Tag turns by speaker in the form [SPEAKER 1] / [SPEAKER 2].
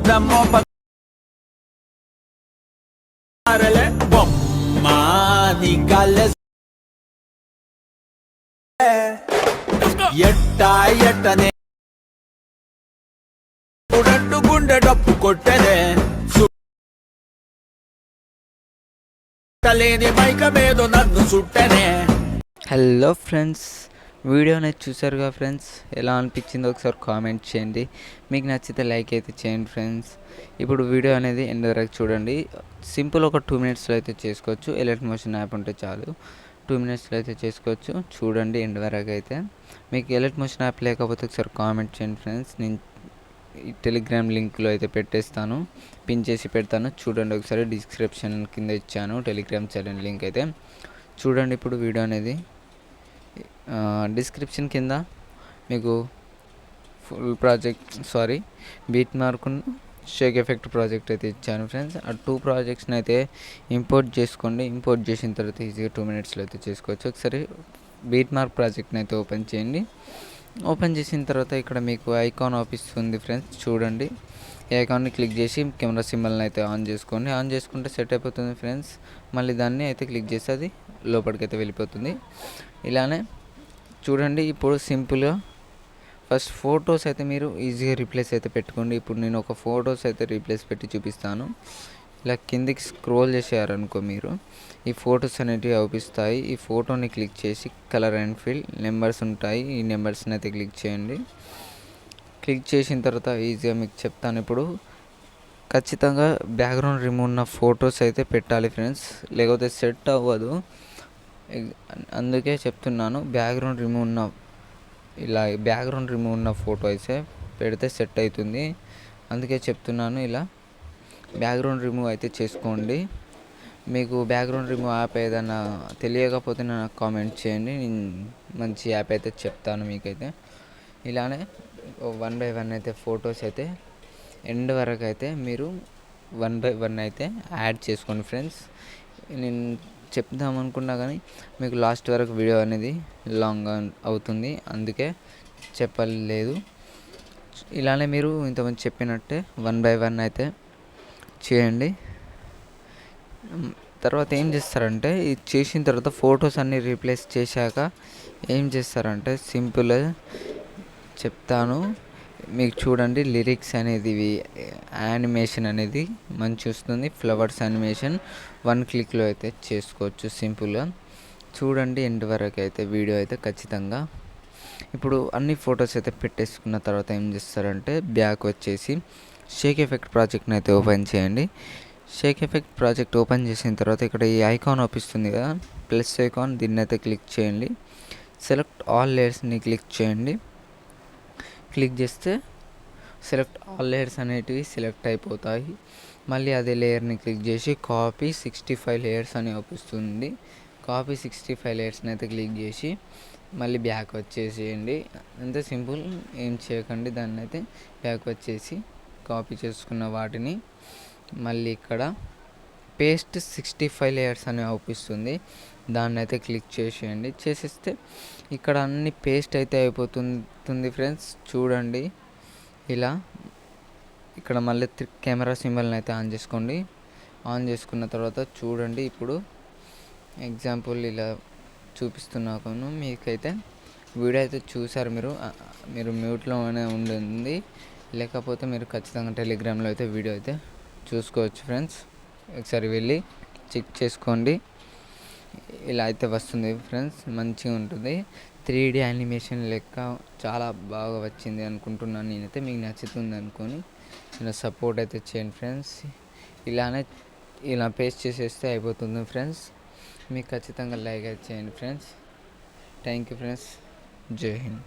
[SPEAKER 1] బ్రహ్మో పరలే బొమ్మాది కలె ఎట్టా ఎట్టనే ఉడట్టు గుండె డప్పు కొట్టెనే లేని మైక మీద నన్ను సుట్టనే.
[SPEAKER 2] హలో ఫ్రెండ్స్, వీడియో అనేది చూసారుగా ఫ్రెండ్స్, ఎలా అనిపించిందో ఒకసారి కామెంట్ చేయండి. మీకు నచ్చితే లైక్ అయితే చేయండి ఫ్రెండ్స్. ఇప్పుడు వీడియో అనేది ఎండ్ వరకు చూడండి. సింపుల్ ఒక 2 మినిట్స్లో అయితే చేసుకోవచ్చు. ఎలర్ట్ మోషన్ యాప్ ఉంటే చాలు, 2 మినిట్స్లో అయితే చేసుకోవచ్చు. చూడండి ఎండ్ వరకు అయితే. మీకు ఎలర్ట్ మోషన్ యాప్ లేకపోతే ఒకసారి కామెంట్ చేయండి ఫ్రెండ్స్. నేను ఈ టెలిగ్రామ్ లింక్లో అయితే పెట్టేస్తాను, పిన్ చేసి పెడతాను. చూడండి ఒకసారి, డిస్క్రిప్షన్ కింద ఇచ్చాను టెలిగ్రామ్ ఛానల్ లింక్ అయితే. చూడండి ఇప్పుడు వీడియో అనేది డిస్క్రిప్షన్ కింద మీకు full project beat mark Sheikh effect project అయితే ఇచ్చాను ఫ్రెండ్స్. ఆ 2 ప్రాజెక్ట్స్ని అయితే ఇంపోర్ట్ చేసుకోండి. ఇంపోర్ట్ చేసిన తర్వాత ఈజీగా 2 మినిట్స్లో అయితే చేసుకోవచ్చు. ఒకసారి బీట్ మార్క్ ప్రాజెక్ట్ని అయితే ఓపెన్ చేయండి. ఓపెన్ చేసిన తర్వాత ఇక్కడ మీకు ఐకాన్ ఆపిస్తుంది ఫ్రెండ్స్. చూడండి, ఈ ఐకాన్ని క్లిక్ చేసి కెమెరా సింబల్ని అయితే ఆన్ చేసుకోండి. ఆన్ చేసుకుంటే సెట్ అయిపోతుంది ఫ్రెండ్స్. మళ్ళీ దాన్ని అయితే క్లిక్ చేస్తే అది లోపలికి అయితే వెళ్ళిపోతుంది. ఇలానే చూడండి. ఇప్పుడు సింపుల్గా ఫస్ట్ ఫొటోస్ అయితే మీరు ఈజీగా రీప్లేస్ అయితే పెట్టుకోండి. ఇప్పుడు నేను ఒక ఫొటోస్ అయితే రీప్లేస్ పెట్టి చూపిస్తాను. ఇలా కిందికి స్క్రోల్ చేసారనుకో మీరు, ఈ ఫొటోస్ అనేటివి అవుపిస్తాయి. ఈ ఫోటోని క్లిక్ చేసి కలర్ అండ్ ఫిల్ నెంబర్స్ ఉంటాయి, ఈ నెంబర్స్ని అయితే క్లిక్ చేయండి. క్లిక్ చేసిన తర్వాత ఈజీగా మీకు చెప్తాను. ఇప్పుడు ఖచ్చితంగా బ్యాక్గ్రౌండ్ రిమూవ్ ఉన్న ఫొటోస్ అయితే పెట్టాలి ఫ్రెండ్స్, లేకపోతే సెట్ అవ్వదు. అందుకే చెప్తున్నాను, బ్యాక్గ్రౌండ్ రిమూవ్ ఉన్న ఫోటో అయితే పెడితే సెట్ అవుతుంది. అందుకే చెప్తున్నాను, ఇలా బ్యాక్గ్రౌండ్ రిమూవ్ అయితే చేసుకోండి. మీకు బ్యాక్గ్రౌండ్ రిమూవ్ యాప్ ఏదైనా తెలియకపోతే నాకు కామెంట్ చేయండి, నేను మంచి యాప్ అయితే చెప్తాను మీకైతే. ఇలానే 1 బై 1 అయితే ఫొటోస్ అయితే ఎండ్ వరకు అయితే మీరు 1 బై 1 అయితే యాడ్ చేసుకోండి ఫ్రెండ్స్. నేను చెప్దాం అనుకున్నా కానీ మీకు లాస్ట్ వరకు వీడియో అనేది లాంగ్ అవుతుంది, అందుకే చెప్పలేదు. ఇలానే మీరు ఇంతమంది చెప్పినట్టే 1 బై 1 అయితే చేయండి. తర్వాత ఏం చేస్తారంటే, ఇది చేసిన తర్వాత ఫొటోస్ అన్నీ రీప్లేస్ చేశాక ఏం చేస్తారంటే, సింపుల్ చెప్తాను మీకు. చూడండి, లిరిక్స్ అనేది యానిమేషన్ అనేది మంచి వస్తుంది. ఫ్లవర్స్ యానిమేషన్ 1 క్లిక్లో అయితే చేసుకోవచ్చు సింపుల్గా. చూడండి ఎండ్ వరకు అయితే వీడియో అయితే ఖచ్చితంగా. ఇప్పుడు అన్ని ఫొటోస్ అయితే పెట్టేసుకున్న తర్వాత ఏం చేస్తారంటే, బ్యాక్ వచ్చేసి షేక్ ఎఫెక్ట్ ప్రాజెక్ట్ని అయితే ఓపెన్ చేయండి. షేక్ ఎఫెక్ట్ ప్రాజెక్ట్ ఓపెన్ చేసిన తర్వాత ఇక్కడ ఈ ఐకాన్ ఓపిస్తుంది కదా, ప్లస్ ఐకాన్, దీన్ని అయితే క్లిక్ చేయండి. సెలెక్ట్ ఆల్ లేయర్స్ని క్లిక్ చేయండి. క్లిక్ చేస్తే సెలెక్ట్ ఆల్ లేయర్స్ అనేటివి సెలెక్ట్ అయిపోతాయి. మళ్ళీ అదే లేయర్ని క్లిక్ చేసి కాపీ 65 లేయర్స్ అని వస్తుంది. కాపీ 65 లేయర్స్ని అయితే క్లిక్ చేసి మళ్ళీ బ్యాక్ వచ్చేసేయండి. అంతే సింపుల్, ఏం చేయకండి. దాన్ని అయితే బ్యాక్ వచ్చేసి కాపీ చేసుకున్న వాటిని మళ్ళీ ఇక్కడ పేస్ట్ 65 లేయర్స్ అని అవుపిస్తుంది, దాన్ని అయితే క్లిక్ చేసేయండి. చేసేస్తే ఇక్కడ అన్ని పేస్ట్ అయితే అయిపోతుంది ఫ్రెండ్స్. చూడండి ఇలా. ఇక్కడ మళ్ళీ కెమెరా సింబల్ని అయితే ఆన్ చేసుకోండి. ఆన్ చేసుకున్న తర్వాత చూడండి, ఇప్పుడు ఎగ్జాంపుల్ ఇలా చూపిస్తున్నాను మీకైతే. వీడియో అయితే చూసారు మీరు మ్యూట్లోనే ఉంటుంది, లేకపోతే మీరు ఖచ్చితంగా టెలిగ్రామ్లో అయితే వీడియో అయితే చూసుకోవచ్చు ఫ్రెండ్స్. ఒకసారి వెళ్ళి చెక్ చేసుకోండి. ఇలా అయితే వస్తుంది ఫ్రెండ్స్, మంచిగా ఉంటుంది. 3D యానిమేషన్ లెక్క చాలా బాగా వచ్చింది అనుకుంటున్నాను నేనైతే. మీకు నచ్చుతుంది అనుకొని ఇలా సపోర్ట్ అయితే చేయండి ఫ్రెండ్స్. ఇలా పేస్ట్ చేసేస్తే అయిపోతుంది ఫ్రెండ్స్. మీకు ఖచ్చితంగా లైక్ అయితే చేయండి ఫ్రెండ్స్. Thank you friends. జై హింద్.